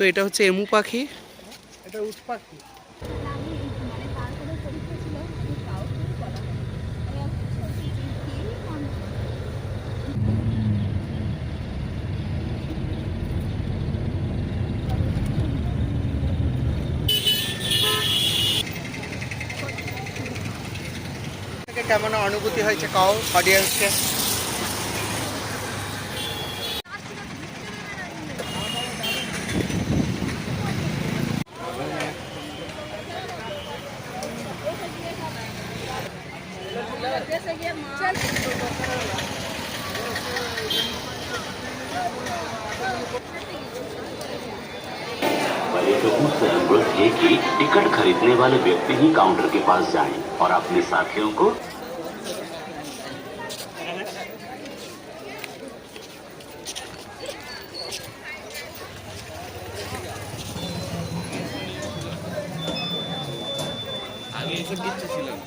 তো এটা হচ্ছে এমু পাখি, এটা উট পাখি। কেমন অনুভূতি হয়েছে কাও অডিয়েন্সকে? पहले तो उससे जरूरत है कि टिकट खरीदने वाले व्यक्ति ही काउंटर के पास जाएं और अपने साथियों को আগে এসব কিচ্ছু ছিল না।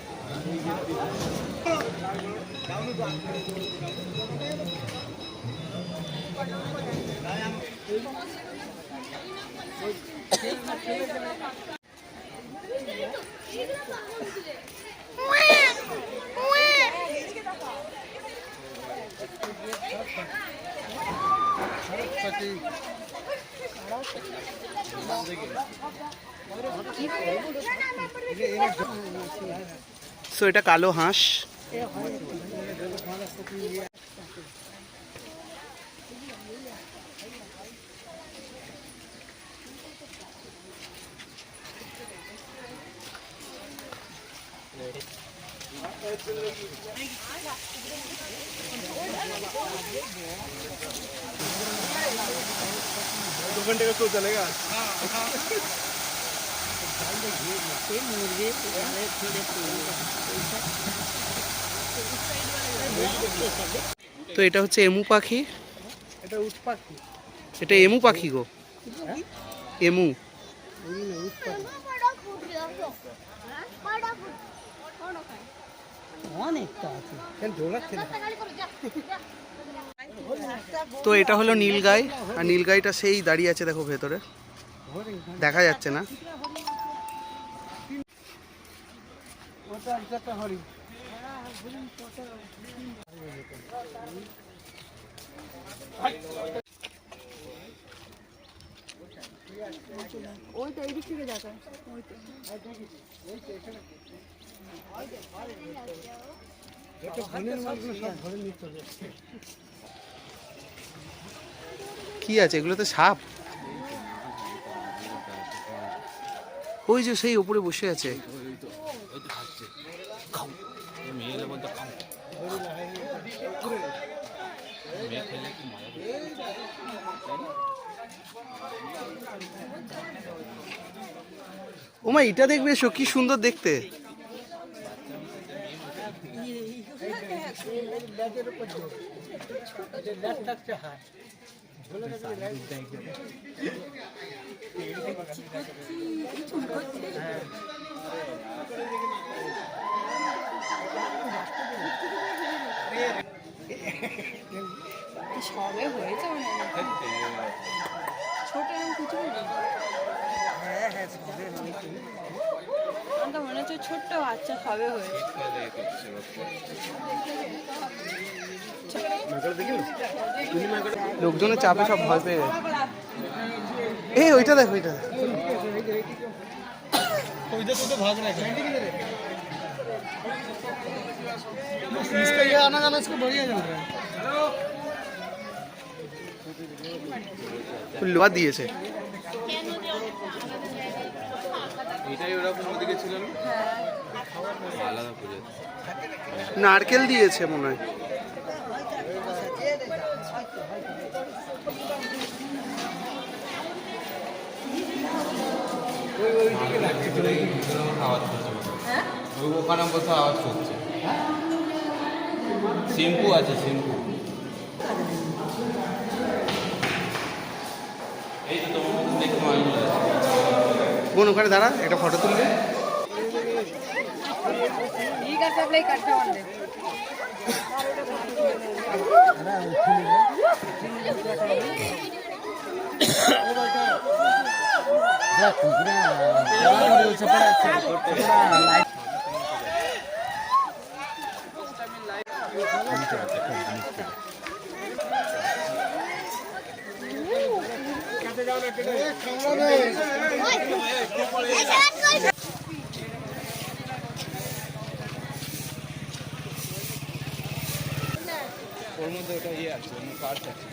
সো এটা কালো হাঁস। दो घंटे का शो चलेगा। তো এটা হচ্ছে এমু পাখি, এটা উট পাখি। এটা এমু পাখি গো, এমু। উট পাখি অনেকটা আছে, কেন দৌড়াচ্ছে না? তো এটা হলো নীলগাই, আর নীলগাইটা সেই দাঁড়িয়ে আছে দেখো ভেতরে, দেখা যাচ্ছে না। ওটা একটা হরিণ। ওইটা এই দিক থেকে যাবে। কি আছে এগুলো? তো সাপ। ওই যে সেই উপরে বসে আছে। মেয়ে বলতে খাও, মেয়ে খেলে কি মজা। ওমা এটা দেখবে এসো, কি সুন্দর দেখতে। সবে হয়েছে ছোট কিছু আমার মনে হচ্ছে ছোট্ট বাচ্চা সবে হয়েছে। লোকজনের চাপে সব ভয় পেয়ে গেছে। এই ওইটা দেখো, ওইটা तो भाग रहा है। इसका ये आना जाना इसको बढ़िया चल रहा है। লোহা দিয়েছে। এটাই ওরকম ওদিকে ছিল না, আলাদা পুজো। নারকেল দিয়েছে মনে হয়। আওয়াজ করছে, ওখানে বসে আওয়াজ করছে। শ্যাম্পু আছে, শ্যাম্পু। এই তো তোমার মতন দেখতে মালুম লাগছে। বোন ওখানে দাঁড়া, একটা ফটো তুলবে। ঠিক আছে, আপনি কাটতে পারবেন। ওর মধ্যে ওটা ইয়ে আছে পার্ট আছে।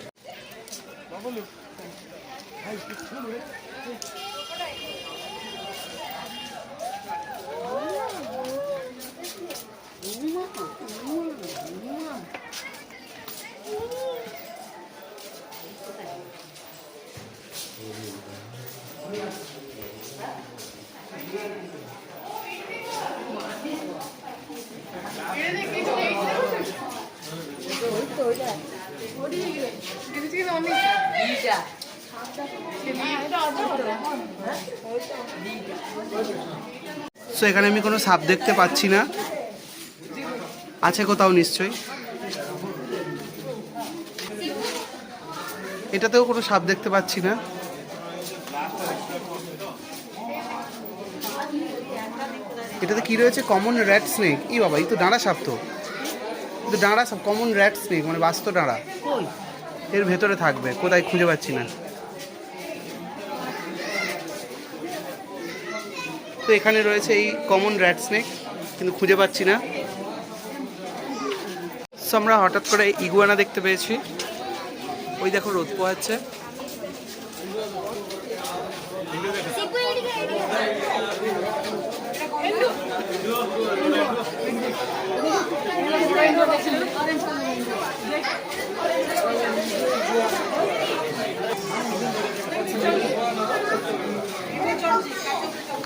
সো এখানে আমি কোনো সাপ দেখতে পাচ্ছি না, আছে কোথাও নিশ্চয়ই। এটাতেও কোনো সাপ দেখতে পাচ্ছি না। এটাতে কি রয়েছে? Common rat snake. ই বাবা, এই তো ডাঁড়া সাপ, তো কিন্তু ডাঁড়া সাপ, কমন র্যাট স্নেক মানে বাস্ত ডাঁড়া এর ভেতরে থাকবে, কোথায় খুঁজে পাচ্ছি না। তো এখানে রয়েছে এই কমন র্যাট স্নেক, কিন্তু খুঁজে পাচ্ছি না। সো আমরা হঠাৎ করে ইগুয়ানা দেখতে পেয়েছি। ওই দেখো রোদ পোহাচ্ছে।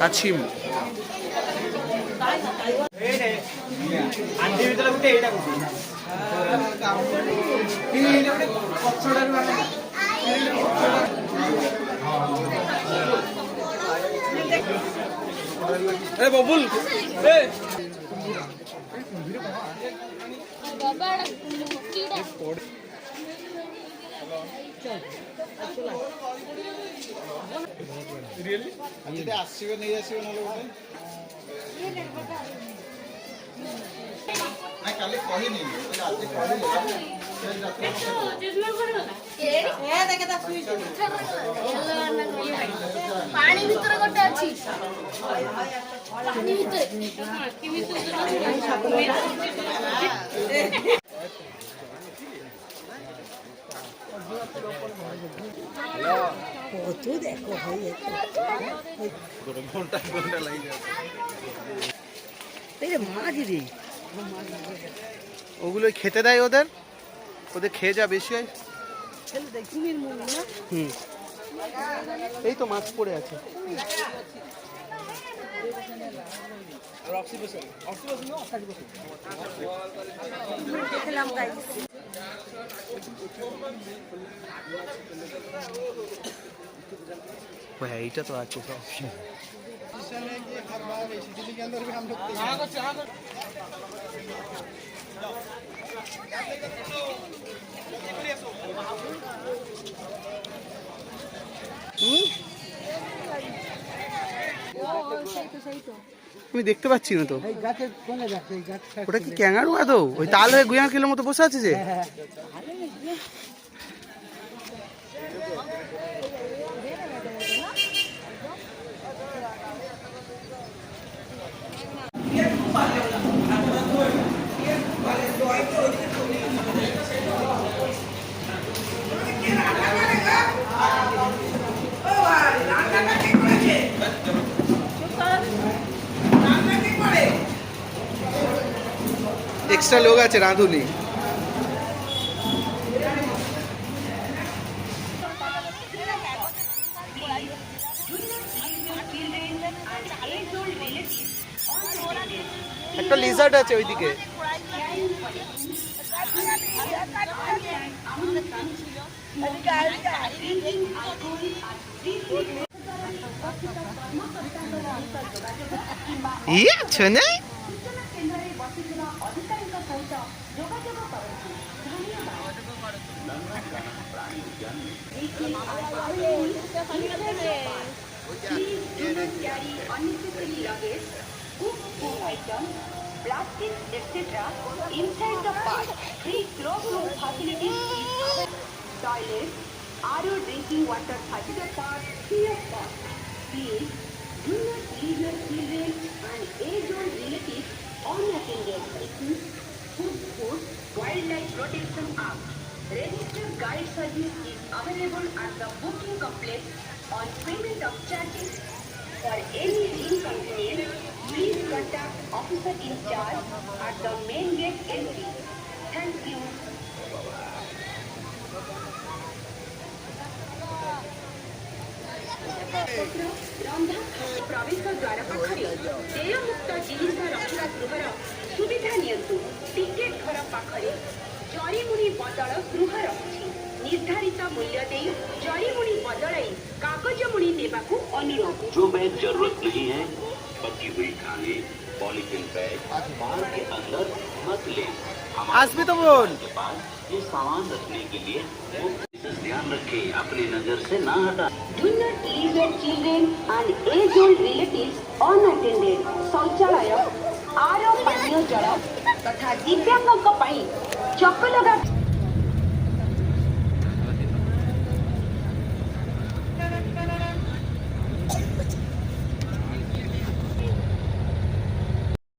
কাছিম ববুল আসছিবে নিয়ে আসিবে নলে বটে না কালে কহিনি আজকে কহিনি ପାଣି ଭିତରେ ଗୋଟେ ଅଛି ପାଣି ଭିତରେ ঘন্টা ঘন্টা লাগে যাচ্ছে। ওগুলো খেতে দেয় ওদের, ওদের খেয়ে যা বেশি হয়। হুম, এই তো মাছ পড়ে আছে। হ্যাঁ, এইটা তো আছে সব। আমি দেখতে পাচ্ছি না তো, ওটা কি ক্যাঙ্গারু আদৌ? ওই তাল হয়ে গুয়ার কিলোর মতো বসে আছে যে। এক্সট্রা লোক আছে রাঁধুনি। একটা লিজার্ড আছে ওইদিকে। ইয়ে ছোনে Please do not carry unnecessary luggage, cook food items, plastics, etc. inside the bus. Free cloakroom facilities is available. Toilets, RO drinking water facilities free of cost. Please do not leave your children and age-old relatives unattended. Food, Wildlife Protection Act. Registered guide service is available at the booking complex on payment of charges. For any inconvenience, please contact officer in charge at the main gate entry. Thank you. ରନ୍ଧା ପ୍ରବେଶ ଦ୍ୱାର ପାଖରେ ଦେୟମୁକ୍ତ ଜିନିଷ ରଖିବା ଗୃହର ସୁବିଧା ନିଅନ୍ତୁ। ଟିକେଟ୍ ଘର ପାଖରେ ଜରିମୁଣି ବଦଳ ଗୃହ ରହିଛି। ନିର୍ଦ୍ଧାରିତ ମୂଲ୍ୟ ଦେଇ ଜରିମୁଣି ବଦଳାଇ କାଗଜ ମୁଣି ଦେବାକୁ ଅନୁରୋଧ। जो बैग जरूरत नहीं है, पकी हुई खाने, पॉलीथीन बैग कार के अंदर मत ले। আসবি তো বোন। के पास ये सामान रखने के लिए विशेष ध्यान रखें, अपनी नजर से ना हटा। Do not leave your children and age-old relatives unattended. ଶୌଚାଳୟ, ଆର ପାନୀୟ ଜଳ ତଥା ଦିବ୍ୟାଙ୍ଗଙ୍କ ପାଇଁ ଚକ ଲଗା